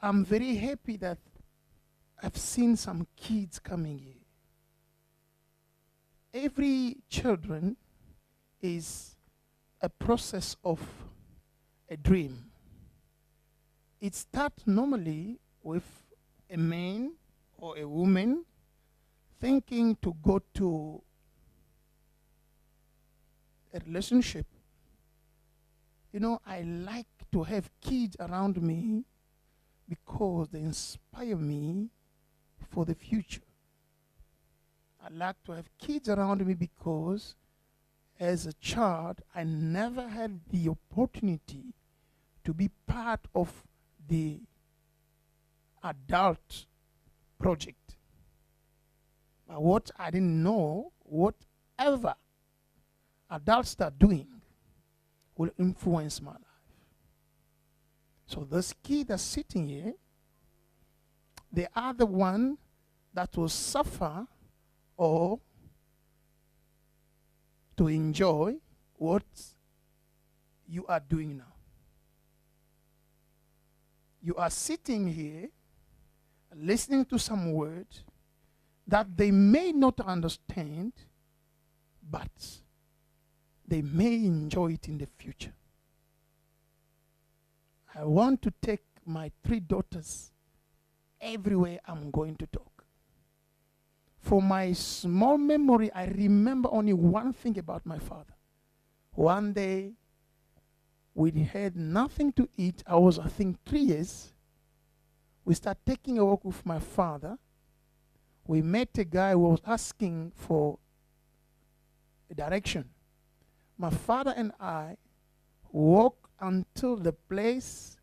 I'm very happy that I've seen some kids coming here. Every children is a process of a dream. It starts normally with a man or a woman thinking to go to a relationship. You know, I like to have kids around me because they inspire me for the future. I like to have kids around me because as a child, I never had the opportunity to be part of the adult project. But what I didn't know, whatever adults are doing will influence my life. So this kid that's sitting here, they are the one that will suffer or to enjoy what you are doing now. You are sitting here listening to some words that they may not understand, but they may enjoy it in the future. I want to take my 3 daughters everywhere I'm going to talk. For my small memory, I remember only one thing about my father. One day, we had nothing to eat. I was, I think, 3 years. We started taking a walk with my father. We met a guy who was asking for a direction. My father and I walked until the place,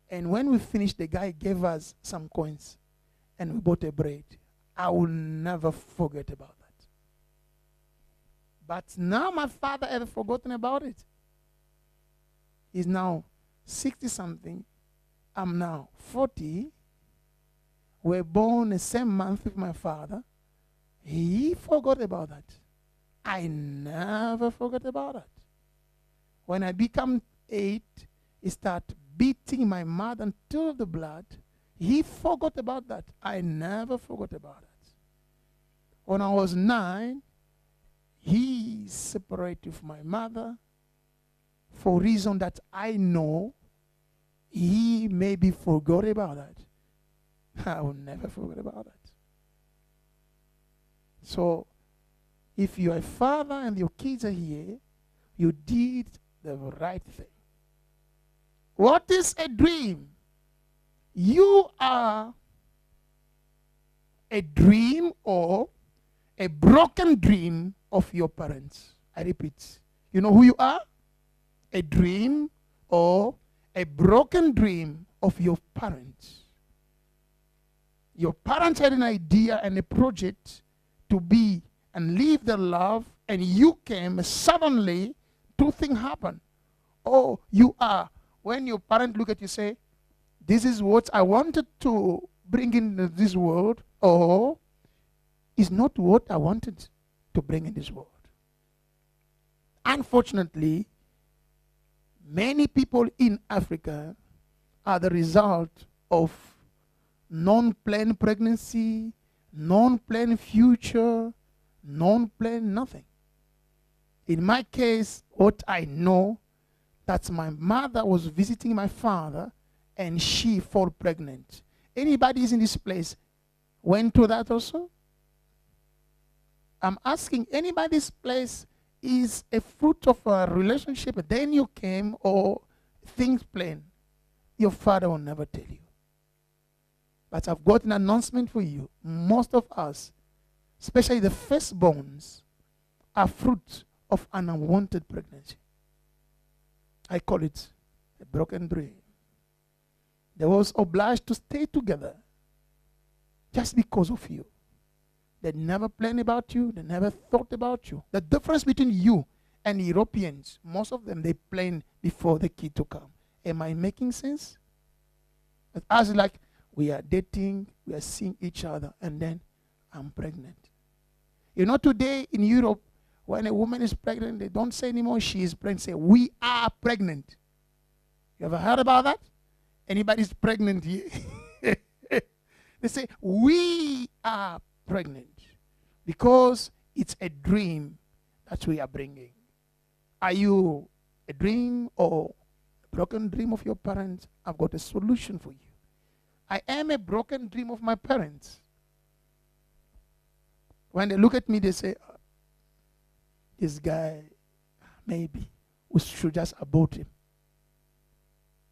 and when we finished, the guy gave us some coins, and we bought a bread. I will never forget about that. But now my father ever forgotten about it. He's now 60-something. I'm now 40. We're born the same month with my father. He forgot about that. I never forgot about that. When I become 8, he started beating my mother until the blood. He forgot about that. I never forgot about it. When I was 9, he separated with my mother for reason that I know he maybe forgot about that. I will never forget about that. So, if you're a father and your kids are here, you did the right thing. What is a dream? You are a dream or a broken dream of your parents. I repeat. You know who you are? A dream or a broken dream of your parents. Your parents had an idea and a project to be and live their love, and you came suddenly, 2 things happen. Oh, you are. When your parents look at you, say, this is what I wanted to bring into this world, or is not what I wanted to bring in this world. Unfortunately, many people in Africa are the result of non-planned pregnancy, non-planned future, non-planned nothing. In my case, what I know, that my mother was visiting my father and she fell pregnant. Anybody is in this place went through that also? I'm asking, anybody's place is a fruit of a relationship, then you came, or things plain? Your father will never tell you. But I've got an announcement for you. Most of us, especially the firstborns, are fruit of an unwanted pregnancy. I call it a broken dream. They was obliged to stay together just because of you. They never planned about you. They never thought about you. The difference between you and Europeans, most of them, they plan before the kid to come. Am I making sense? But us, like, we are dating, we are seeing each other, and then I'm pregnant. You know, today in Europe, when a woman is pregnant, they don't say anymore she is pregnant. Say, we are pregnant. You ever heard about that? Anybody's pregnant here? They say, we are pregnant because it's a dream that we are bringing. Are you a dream or a broken dream of your parents? I've got a solution for you. I am a broken dream of my parents. When they look at me, they say, this guy, maybe we should just abort him.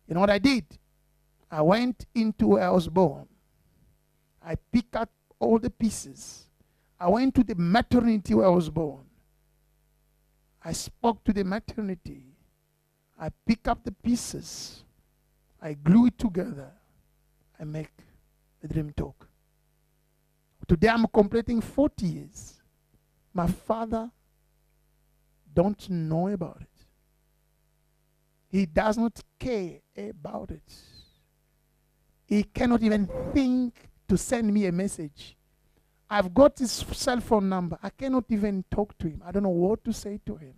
You know what I did? I went into where I was born. I picked up all the pieces. I went to the maternity where I was born. I spoke to the maternity. I pick up the pieces. I glue it together. I make a dream talk. Today I'm completing 40 years. My father don't know about it. He does not care about it. He cannot even think to send me a message. I've got his cell phone number. I cannot even talk to him. I don't know what to say to him.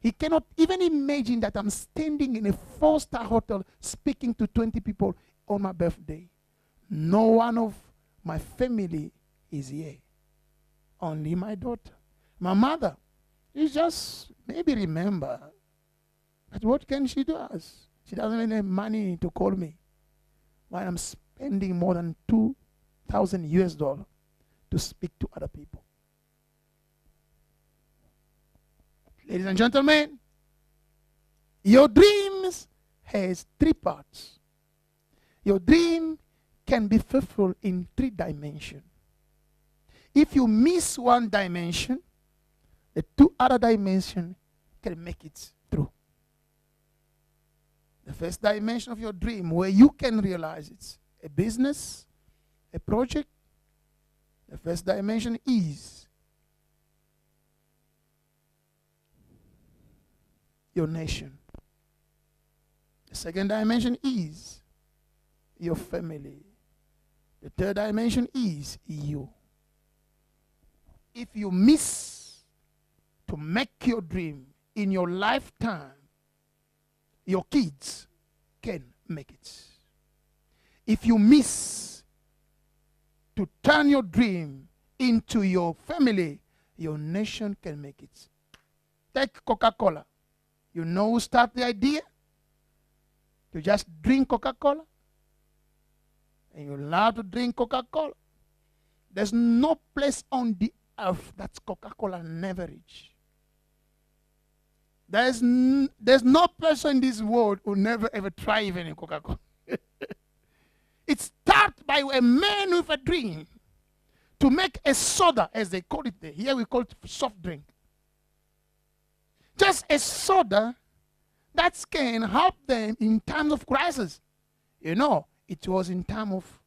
He cannot even imagine that I'm standing in a 4-star hotel speaking to 20 people on my birthday. No one of my family is here. Only my daughter. My mother, you just maybe remember. But what can she do us? She doesn't even have money to call me. While I'm spending more than $2,000 to speak to other people. Ladies and gentlemen, your dreams has 3 parts. Your dream can be fulfilled in 3 dimensions. If you miss one dimension, the 2 other dimensions can make it through. The first dimension of your dream, where you can realize it's a business, a project. The first dimension is your nation. The second dimension is your family. The third dimension is you. If you miss to make your dream in your lifetime, your kids can make it. If you miss to turn your dream into your family, your nation can make it. Take Coca-Cola. You know who started the idea? You just drink Coca-Cola. And you're allowed to drink Coca-Cola. There's no place on the earth that Coca-Cola never reached. There's no person in this world who never ever try even in Coca-Cola. It starts by a man with a dream to make a soda, as they call it there. Here we call it soft drink. Just a soda that can help them in times of crisis. You know, it was in time of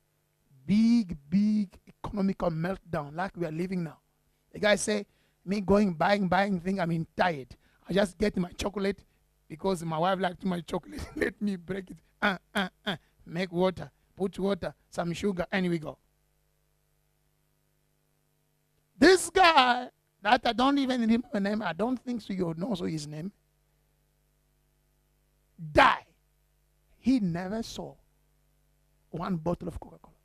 big economical meltdown like we are living now. The guy say, me buying thing, I'm tired. I just get my chocolate because my wife likes my chocolate. Let me break it. Make water, put water, some sugar, and we go. This guy that I don't even remember the name, I don't think so you know his name, died. He never saw one bottle of Coca-Cola.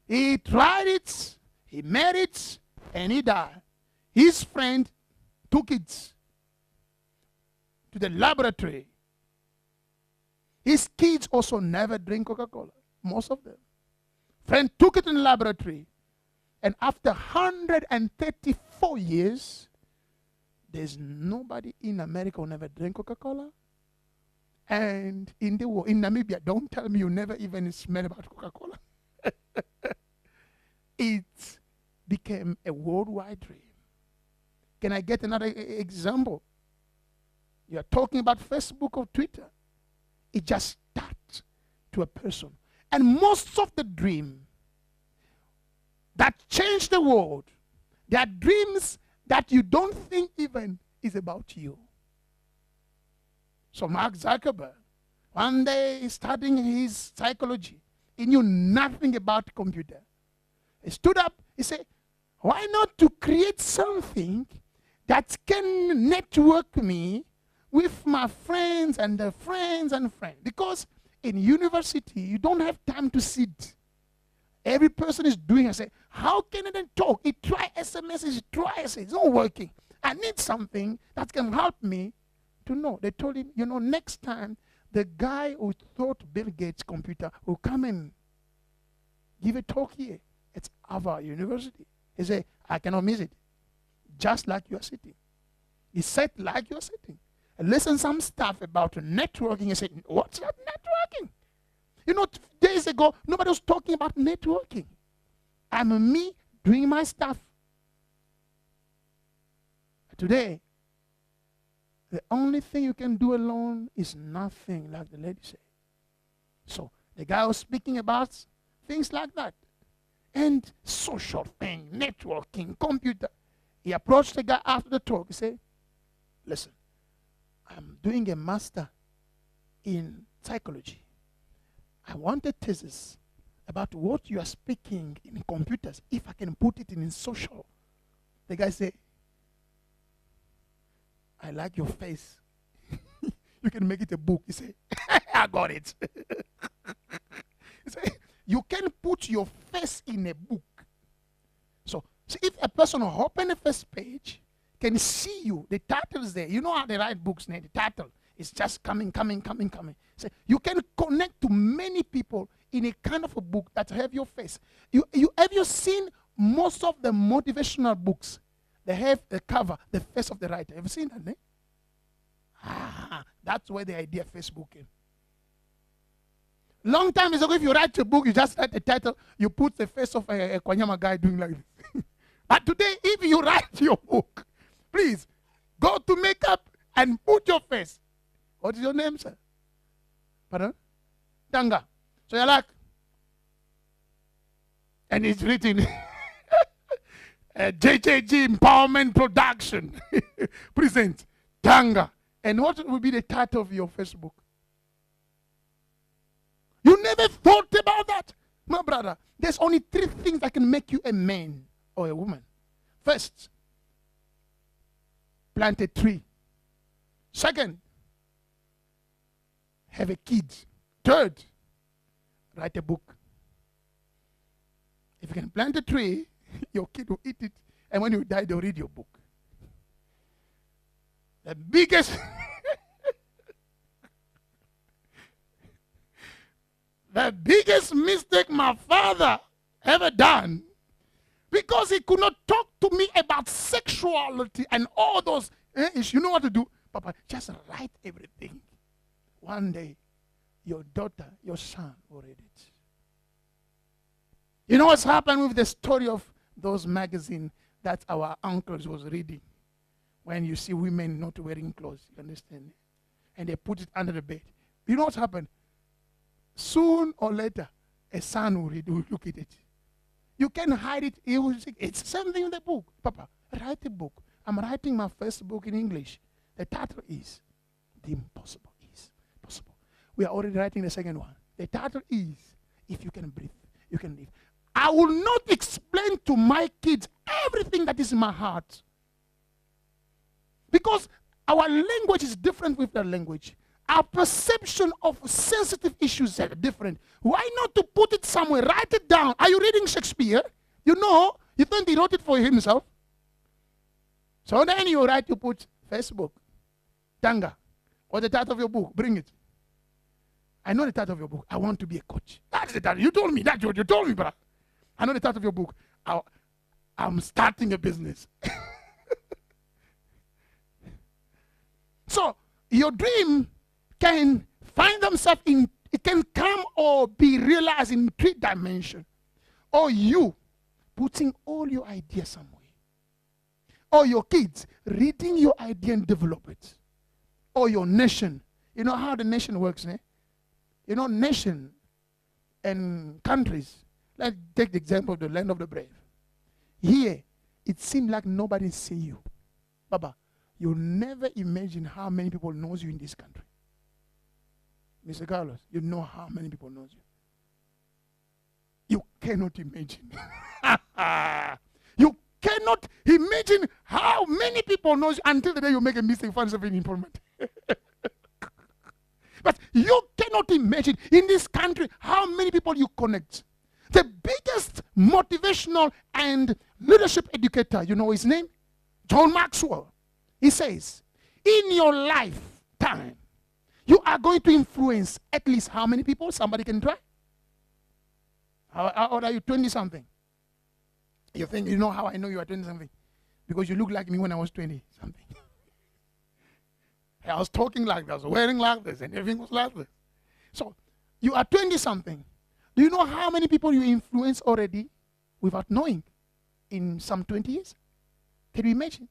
He tried it, he made it, and he died. His friend took it to the laboratory. His kids also never drink Coca-Cola, most of them. Friend took it in the laboratory, and after 134 years, there's nobody in America who never drank Coca-Cola. And in the world, in Namibia, don't tell me you never even smell about Coca-Cola. It became a worldwide dream. Can I get another example? You are talking about Facebook or Twitter. It just starts to a person. And most of the dream that change the world, they are dreams that you don't think even is about you. So Mark Zuckerberg, one day studying his psychology, he knew nothing about computer. He stood up, he said, why not to create something that can network me with my friends and their friends and friends. Because in university, you don't have time to sit. Every person is doing. I say, how can I then talk? He try SMS, he try SMS. It's not working. I need something that can help me to know. They told him, next time, the guy who thought Bill Gates' computer will come and give a talk here. It's Harvard University. He said, I cannot miss it. Just like you are sitting. He said, like you are sitting. And listen some stuff about networking. He said, what's that networking? Days ago, nobody was talking about networking. I'm me doing my stuff. Today, the only thing you can do alone is nothing, like the lady said. So the guy was speaking about things like that. And social thing, networking, computer. He approached the guy after the talk. He said, listen, I'm doing a master in psychology. I want a thesis about what you are speaking in computers, if I can put it in social. The guy said, I like your face. You can make it a book. He said, I got it. He said, you can put your face in a book. So if a person open the first page, can see you, the title is there. You know how they write books now, the title is just coming. So you can connect to many people in a kind of a book that have your face. Have you seen most of the motivational books? They have the cover, the face of the writer. Have you seen that? That's where the idea of Facebook came. Long time ago, if you write a book, you just write the title, you put the face of a Kwanyama guy doing like this. But today, if you write your book, please go to makeup and put your face. What is your name, sir? Pardon? Tanga. So you're like, and it's written JJG Empowerment Production presents Tanga. And what will be the title of your Facebook? You never thought about that? My brother, there's only 3 things that can make you a man or a woman. First, plant a tree. Second, have a kid. Third, write a book. If you can plant a tree, your kid will eat it, and when you die, they'll read your book. The biggest the biggest mistake my father ever done, because he could not talk to me about sexuality and all those issues. You know what to do? Papa, just write everything. One day, your daughter, your son will read it. You know what's happened with the story of those magazines that our uncles was reading? When you see women not wearing clothes, you understand? And they put it under the bed. You know what's happened? Soon or later, a son will read, will look at it. You can hide it. He will say, it's the same thing in the book. Papa, write a book. I'm writing my first book in English. The title is The Impossible is Possible. We are already writing the second one. The title is If You Can Breathe, You Can Live. I will not explain to my kids everything that is in my heart. Because our language is different with their language. Our perception of sensitive issues are different. Why not to put it somewhere? Write it down. Are you reading Shakespeare? You know, you think he wrote it for himself? So then you write, you put Facebook, Tanga. What's the title of your book? Bring it. I know the title of your book. I want to be a coach. That's the title. You told me. That's what you told me, brother. I know the title of your book. I'm starting a business. So your dream can find themselves in, it can come or be realized in 3 dimensions. Or you putting all your ideas somewhere. Or your kids reading your idea and develop it. Or your nation. You know how the nation works, eh? You know, nation and countries. Let's take the example of the land of the brave. Here, it seems like nobody sees you. Baba, you'll never imagine how many people knows you in this country. Mr. Carlos, you know how many people knows you. You cannot imagine. You cannot imagine how many people knows you until the day you make a mistake, find yourself in employment. But you cannot imagine in this country how many people you connect. The biggest motivational and leadership educator, you know his name? John Maxwell. He says, in your lifetime, you are going to influence at least how many people? Somebody can try? How old are you? 20-something. You think, you know how I know you are 20-something? Because you look like me when I was 20-something. I was talking like this, wearing like this, and everything was like this. So, you are 20-something. Do you know how many people you influence already without knowing in some 20 years? Can you imagine?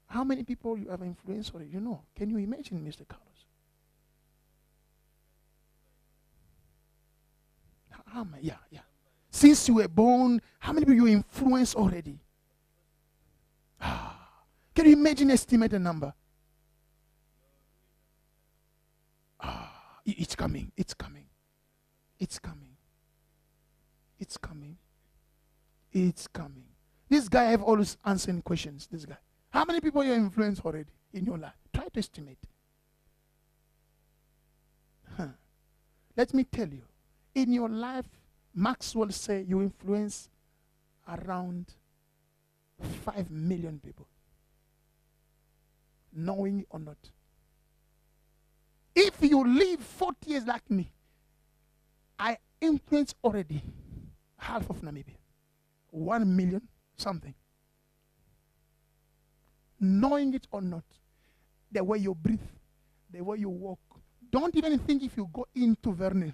How many people you have influenced already? You know. Can you imagine, Mr. Carlos? Yeah. Since you were born, how many people you influence already? Can you imagine, estimate a number? It's coming. It's coming. It's coming. It's coming. It's coming. This guy have always answering questions. This guy. How many people you influence already in your life? Try to estimate. Let me tell you. In your life, Maxwell say you influence around 5 million people. Knowing or not. If you live 40 years like me, I influence already half of Namibia. 1 million something. Knowing it or not, the way you breathe, the way you walk. Don't even think if you go into Vernal,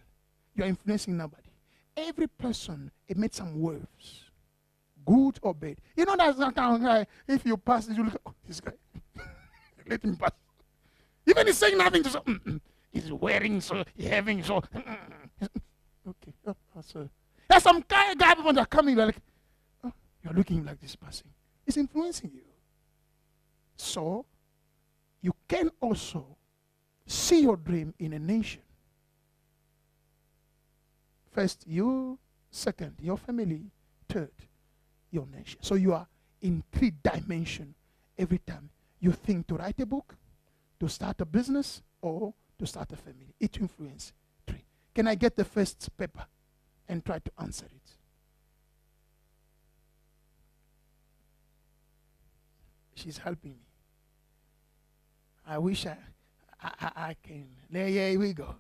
you're influencing nobody. Every person emits some words, good or bad. You know that's that kind of guy, if you pass, you look, oh, this guy, let him pass. Even he's saying nothing to say, he's wearing so, he's having so, okay. So. There's some guy people that are coming like, oh, you're looking like this person. It's influencing you. So, you can also see your dream in a nation. First, you. Second, your family. Third, your nation. So you are in 3 dimensions every time you think to write a book, to start a business, or to start a family. It influences 3. Can I get the first paper and try to answer it? She's helping me. I wish I can. There, here we go.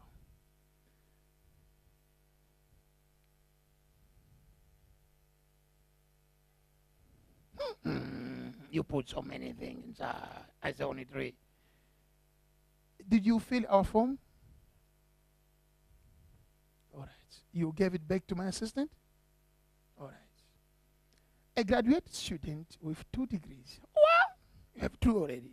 You put so many things. I say only 3. Did you fill our form? All right. You gave it back to my assistant? All right. A graduate student with 2 degrees. What? You have 2 already.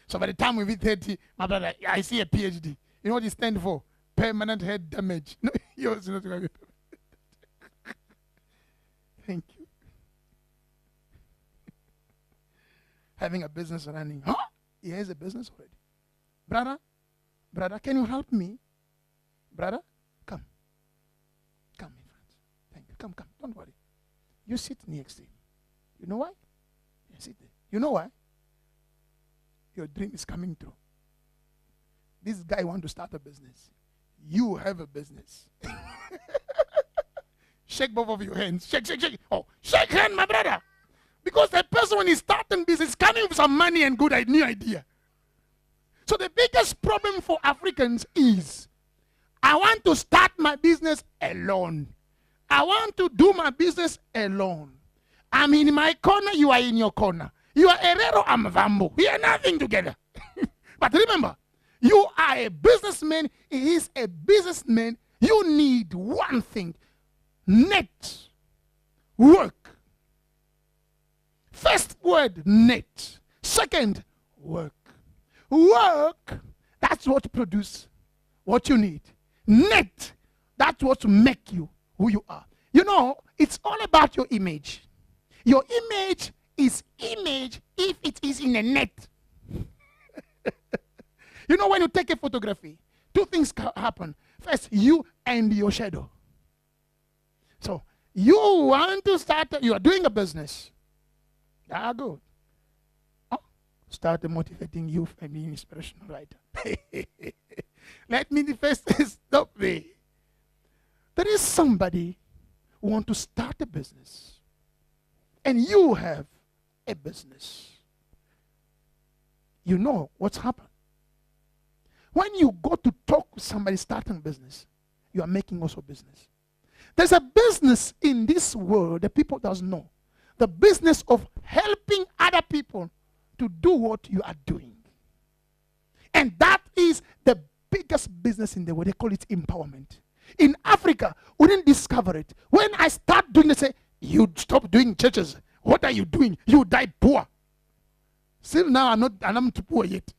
So by the time we hit 30, my brother, I see a PhD. You know what it stands for? Permanent head damage. No, yours is not going to be. Thank you. Having a business running. Huh? He has a business already. Brother, can you help me? Brother, come. Come, my friend. Thank you. Come. Don't worry. You sit next to him. You know why? You sit there. You know why? Your dream is coming true. This guy wants to start a business. You have a business. Shake both of your hands. Shake. Oh, shake hand, my brother. Because the person, when he's starting business, is coming with some money and new idea. So the biggest problem for Africans is, I want to start my business alone. I want to do my business alone. I'm in my corner, you are in your corner. You are Herrero, I'm Vambo. We are nothing together. But remember, you are a businessman, he is a businessman. You need one thing, net, work. First word, net. Second, work. Work, that's what produces what you need. Net, that's what make you who you are. You know, it's all about your image. Your image is image if it is in a net. You know, when you take a photography, 2 things happen. First, you and your shadow. So, you want to start, you are doing a business. Good. Oh, start motivating youth and be an inspirational writer. Let me first stop there. There is somebody who wants to start a business, and you have a business. You know what's happened. When you go to talk with somebody starting business, you are making also business. There's a business in this world that people doesn't know. The business of helping other people to do what you are doing. And that is the biggest business in the world. They call it empowerment. In Africa, we didn't discover it. When I start doing it, they say, you stop doing churches. What are you doing? You die poor. Still now, I'm too poor yet.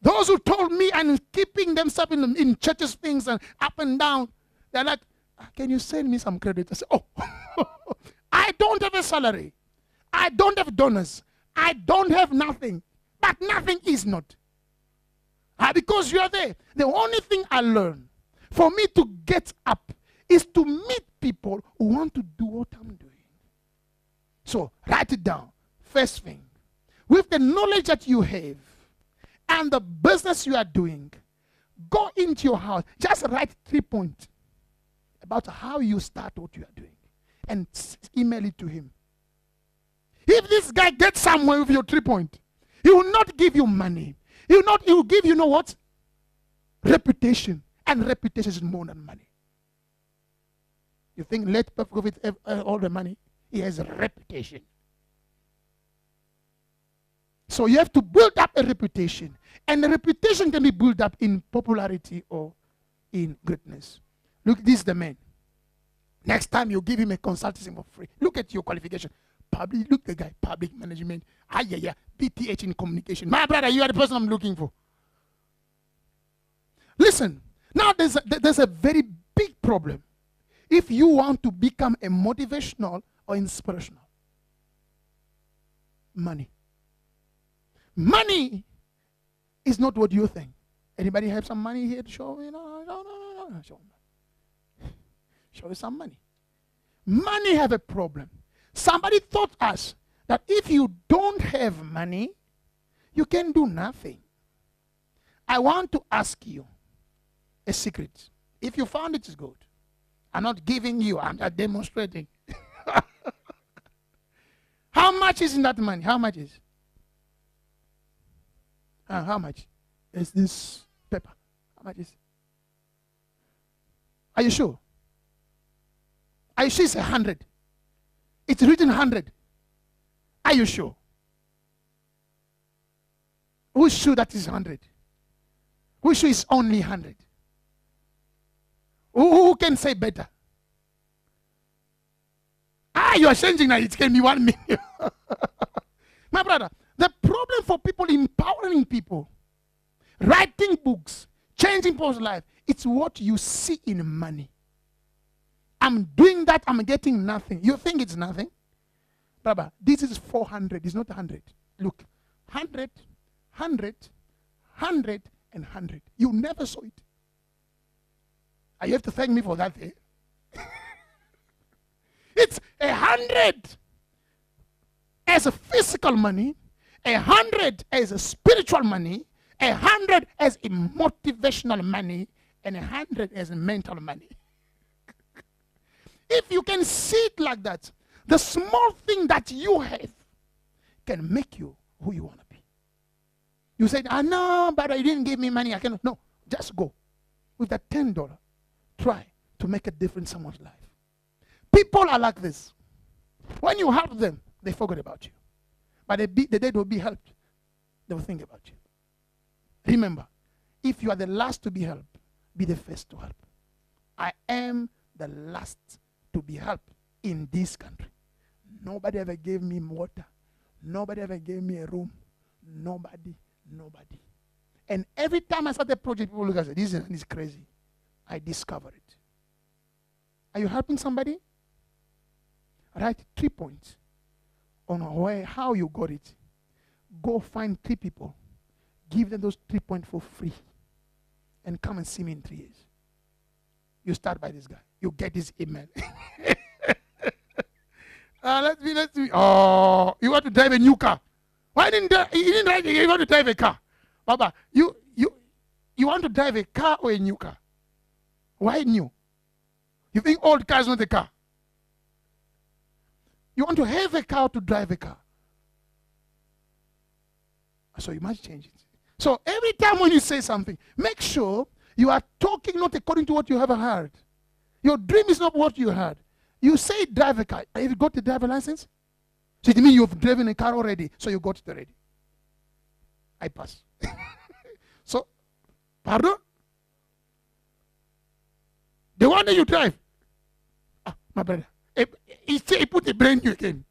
Those who told me and keeping themselves in churches things and up and down, they're like, can you send me some credit? I say, oh, I don't have a salary. I don't have donors. I don't have nothing. But nothing is not. Because you are there. The only thing I learned for me to get up is to meet people who want to do what I'm doing. So write it down. First thing, with the knowledge that you have and the business you are doing, go into your house. Just write 3 points about how you start what you are doing and email it to him. If this guy gets somewhere with your 3 points, he will not give you money. He will give you know what? Reputation. And reputation is more than money. You think let Pavlovich have all the money? He has a reputation. So you have to build up a reputation. And the reputation can be built up in popularity or in greatness. Look, this is the man. Next time you give him a consultancy for free. Look at your qualification. Look at the guy, public management. BTH in communication. My brother, you are the person I'm looking for. Listen, now there's a very big problem. If you want to become a motivational or inspirational. Money. Money is not what you think. Anybody have some money here to show? No. Show you some money. Money have a problem. Somebody taught us that if you don't have money, you can do nothing. I want to ask you a secret. If you found it, it's good. I'm not giving you, I'm not demonstrating. How much is in that money? How much is? How much is this paper? How much is? Are you sure? Are you sure it's 100? It's written 100. Are you sure? Who's sure that is 100? Who's sure it's only 100? Who can say better? You are changing now. It can be 1 million. My brother, the problem for people empowering people, writing books, changing people's life, it's what you see in money. I'm doing that, I'm getting nothing. You think it's nothing? Brother, this is 400, it's not 100. Look, 100, 100, 100, and 100. You never saw it. You have to thank me for that. Eh? It's 100 as a physical money, 100 as a spiritual money, 100 as a motivational money, and 100 as a mental money. If you can see it like that, the small thing that you have can make you who you want to be. You said, no, but I didn't give me money. I cannot. No, just go. With that $10, try to make a difference in someone's life. People are like this. When you help them, they forget about you. But the day they will be helped, they will think about you. Remember, if you are the last to be helped, be the first to help. I am the last to be helped in this country. Nobody ever gave me water. Nobody ever gave me a room. Nobody. And every time I start a project, people look and say, this is crazy. I discover it. Are you helping somebody? Write 3 points on how you got it. Go find 3 people. Give them those 3 points for free. And come and see me in 3 years. You start by this guy. You get his email. Let's be. Oh, you want to drive a new car. Why didn't he didn't write you want to drive a car? Baba, you want to drive a car or a new car? Why new? You think old cars not a car? You want to have a car to drive a car. So you must change it. So every time when you say something, make sure you are talking not according to what you have heard. Your dream is not what you heard. You say drive a car. Have you got the driver license? So it means you've driven a car already. So you got it already. I pass. So, pardon? The one that you drive. Ah, my brother. He put a brand new again.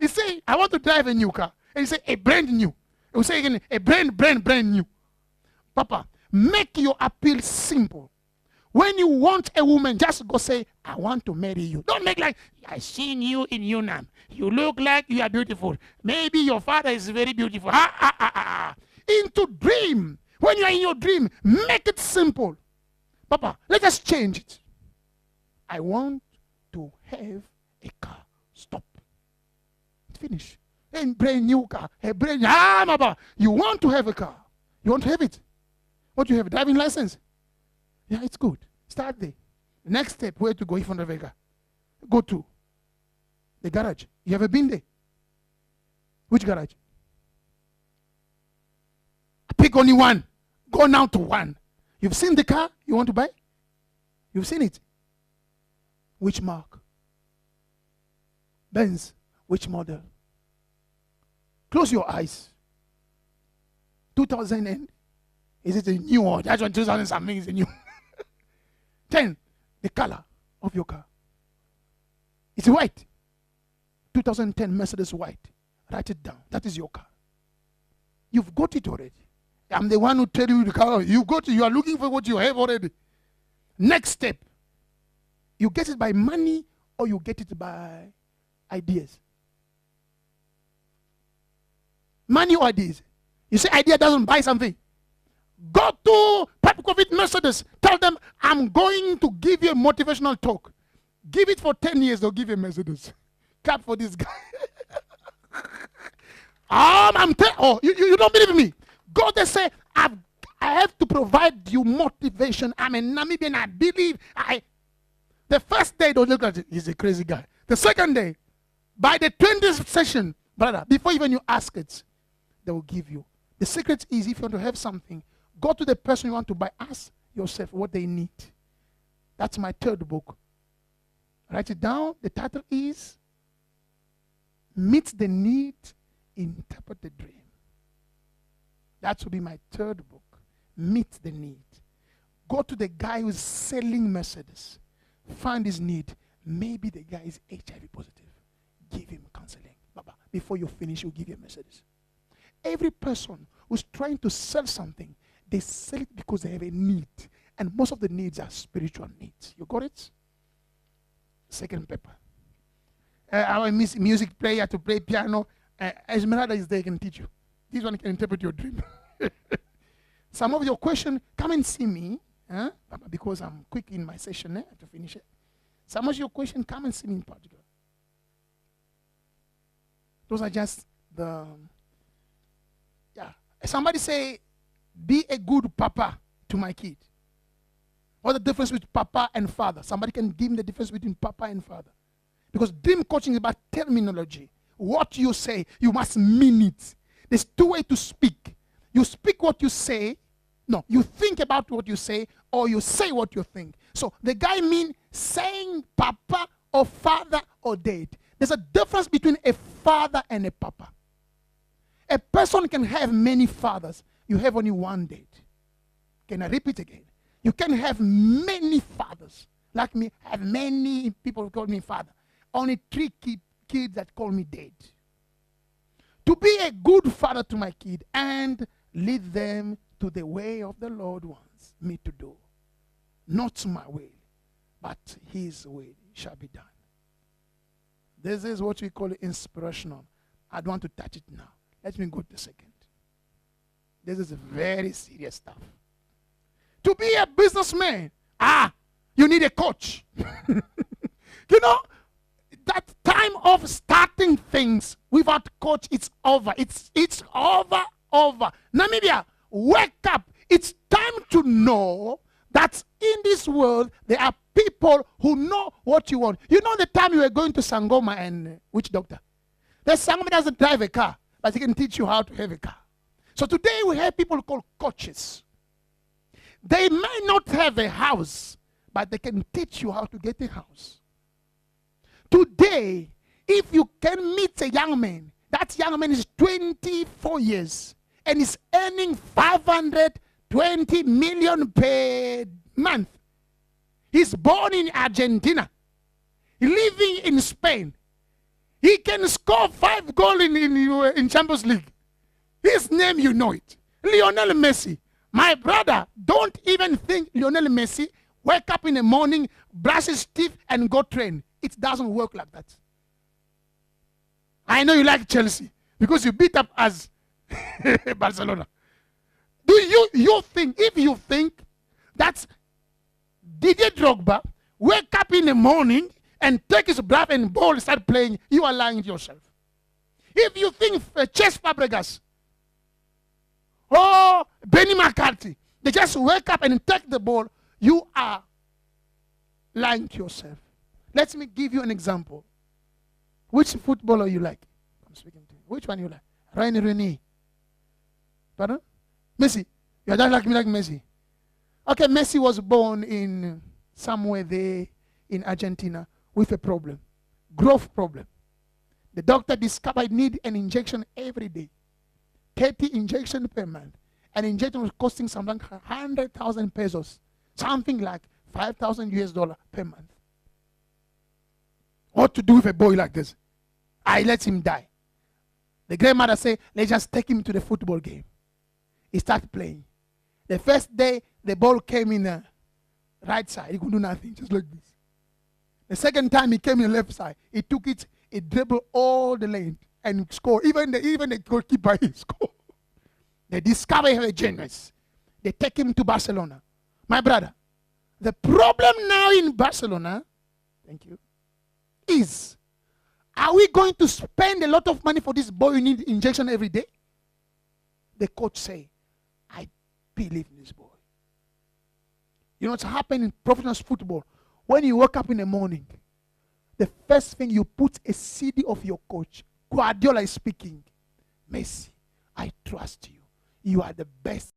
He say, I want to drive a new car. And he say, a brand new. He will say again, a brand new. Papa, make your appeal simple. When you want a woman, just go say, I want to marry you. Don't make like, I seen you in Yunnan. You look like you are beautiful. Maybe your father is very beautiful. Into dream. When you are in your dream, make it simple. Papa, let us change it. I want to have a car. Stop. Finish. A brand new car. A brand new. Papa, you want to have a car. You want to have it. What, you have a driving license? Yeah, it's good. Start there. Next step, where to go if you want to have a car? Go to the garage. You ever been there? Which garage? Pick only one. Go now to one. You've seen the car you want to buy? You've seen it. Which mark? Benz. Which model? Close your eyes. 2000 and is it a new one? That's one 2000 something is a new. 10. The color of your car. It's white. 2010 Mercedes white. Write it down. That is your car. You've got it already. I'm the one who tell you the car. You got it. You are looking for what you have already. Next step. You get it by money or you get it by ideas. Money or ideas. You say idea doesn't buy something. Go to Papikovic Mercedes. Tell them, I'm going to give you a motivational talk. Give it for 10 years, they'll give you a Mercedes. Clap for this guy. You don't believe me? Go there, say, I have to provide you motivation. I'm a Namibian, I believe. The first day, they'll look at it. He's a crazy guy. The second day, by the 20th session, brother, before even you ask it, they will give you. The secret is, if you want to have something, go to the person you want to buy. Ask yourself what they need. That's my third book. Write it down. The title is Meet the Need, Interpret the Dream. That will be my third book. Meet the Need. Go to the guy who's selling Mercedes. Find his need. Maybe the guy is HIV positive. Give him counseling. Baba, before you finish, you'll give you a Mercedes. Every person who's trying to sell something, they sell it because they have a need. And most of the needs are spiritual needs. You got it? Second paper. Our music player to play piano. Esmeralda is there, can teach you. This one can interpret your dream. Some of your questions, come and see me. Because I'm quick in my session to finish it. Some of your questions, come and see me in particular. Those are just the... Somebody say, be a good papa to my kid. What's the difference between papa and father? Somebody can give me the difference between papa and father. Because dream coaching is about terminology. What you say, you must mean it. There's two ways to speak. You speak what you say. No, you think about what you say, or you say what you think. So the guy means saying papa or father or dad. There's a difference between a father and a papa. A person can have many fathers. You have only one dad. Can I repeat again? You can have many fathers. Like me, have many people who call me father. Only 3 kids that call me dad. To be a good father to my kid and lead them to the way of the Lord wants me to do. Not my way, but his way shall be done. This is what we call inspirational. I don't want to touch it now. Let me go to the second. This is very serious stuff. To be a businessman, you need a coach. You know, that time of starting things without coach, it's over. It's over. Namibia, wake up. It's time to know that in this world, there are people who know what you want. You know the time you were going to Sangoma and which doctor? The Sangoma doesn't drive a car, but he can teach you how to have a car. So today we have people called coaches. They may not have a house, but they can teach you how to get a house. Today, if you can meet a young man, that young man is 24 years and is earning 520 million per month. He's born in Argentina, living in Spain. He can score 5 goals in Champions League. His name, you know it. Lionel Messi. My brother, don't even think Lionel Messi wake up in the morning, brush his teeth, and go train. It doesn't work like that. I know you like Chelsea because you beat up as Barcelona. Do you think, if you think that Didier Drogba wake up in the morning and take his breath and ball and start playing, you are lying to yourself. If you think Chess Fabregas or Benny McCarthy, they just wake up and take the ball, you are lying to yourself. Let me give you an example. Which footballer you like? I'm speaking to you. Which one you like? Ryan Rooney. Pardon? Messi. You don't like me like Messi. Okay, Messi was born in somewhere there in Argentina with a problem. Growth problem. The doctor discovered he need an injection every day. 30 injections per month. An injection was costing something like 100,000 pesos. Something like 5,000 US dollars per month. What to do with a boy like this? I let him die. The grandmother said, let's just take him to the football game. He started playing. The first day, the ball came in the right side. He could do nothing, just like this. The second time, he came in the left side. He took it, he dribbled all the lane and scored. Even the goalkeeper, he scored. They discover him a genius. They take him to Barcelona. My brother, the problem now in Barcelona, thank you, is, are we going to spend a lot of money for this boy who needs injection every day? The coach say, I believe in this boy. You know what's happening in professional football? When you wake up in the morning, the first thing you put a CD of your coach. Guardiola is speaking. Messi, I trust you. You are the best